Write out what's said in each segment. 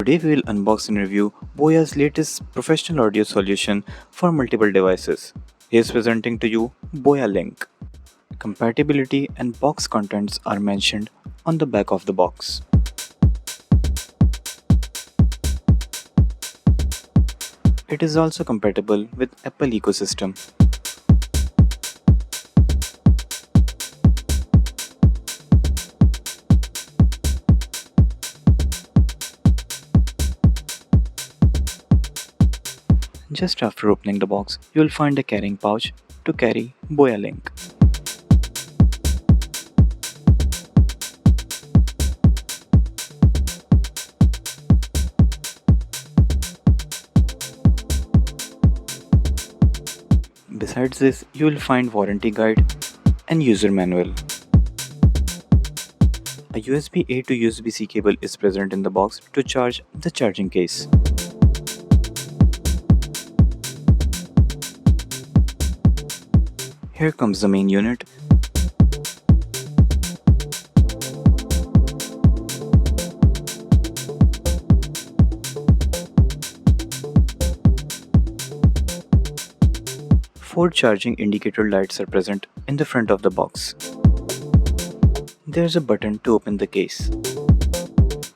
Today we will unbox and review Boya's latest professional audio solution for multiple devices. Here's presenting to you Boyalink. Compatibility and box contents are mentioned on the back of the box. It is also compatible with Apple ecosystem. Just after opening the box, you will find a carrying pouch to carry Boyalink. Besides this, you will find warranty guide and user manual. A USB A to USB C cable is present in the box to charge the charging case. Here comes the main unit. Four charging indicator lights are present in the front of the box. There's a button to open the case.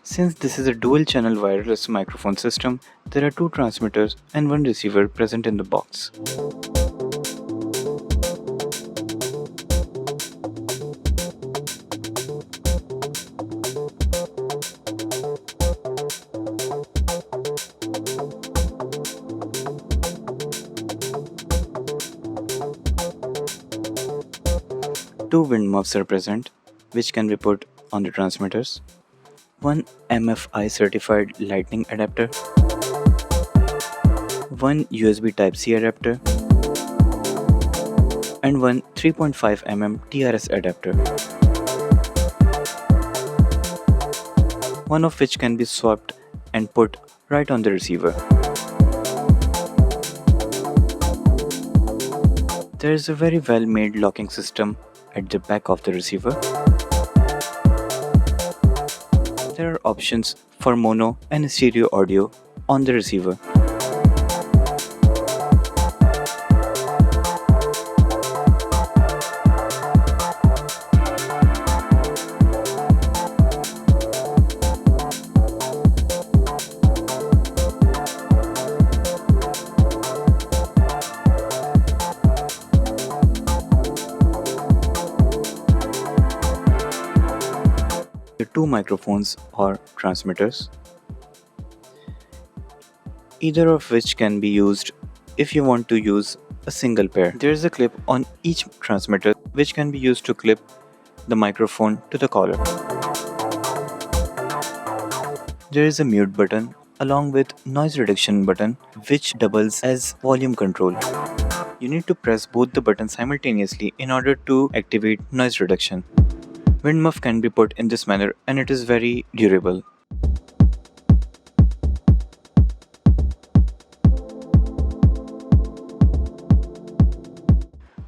Since this is a dual channel wireless microphone system, there are two transmitters and one receiver present in the box. Two wind muffs are present, which can be put on the transmitters. One MFI certified lightning adapter. One USB Type-C adapter. And one 3.5 mm TRS adapter. One of which can be swapped and put right on the receiver. There is a very well made locking system at the back of the receiver. There are options for mono and stereo audio on the receiver. The two microphones or transmitters, either of which can be used if you want to use a single pair. There is a clip on each transmitter which can be used to clip the microphone to the collar. There is a mute button along with noise reduction button which doubles as volume control. You need to press both the buttons simultaneously in order to activate noise reduction. Wind muff can be put in this manner and it is very durable.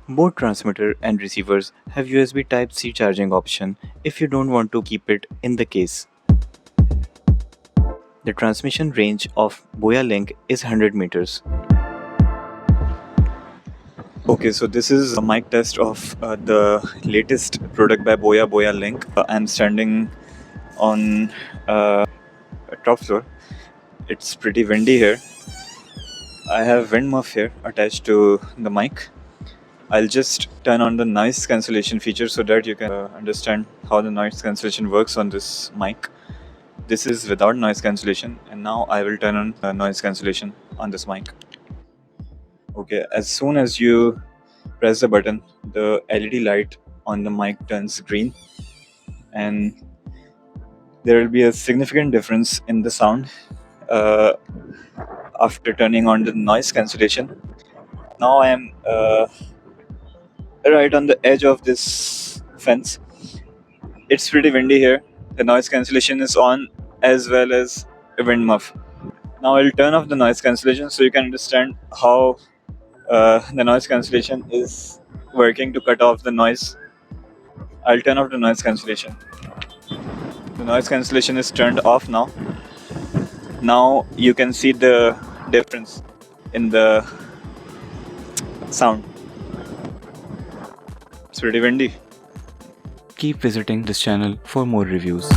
Both transmitter and receivers have USB Type-C charging option if you don't want to keep it in the case. The transmission range of Boyalink is 100 meters. Okay, so this is a mic test of the latest product by Boyalink. I'm standing on a top floor. It's pretty windy here. I have wind muff here attached to the mic. I'll just turn on the noise cancellation feature so that you can understand how the noise cancellation works on this mic. This is without noise cancellation, and now I will turn on noise cancellation on this mic. Okay, as soon as you press the button, the LED light on the mic turns green and there will be a significant difference in the sound after turning on the noise cancellation. Now I am right on the edge of this fence. It's pretty windy here. The noise cancellation is on as well as a wind muff. Now I'll turn off the noise cancellation so you can understand how the noise cancellation is working to cut off the noise. I'll turn off the noise cancellation. The noise cancellation is turned off now. Now you can see the difference in the sound. It's pretty windy. Keep visiting this channel for more reviews.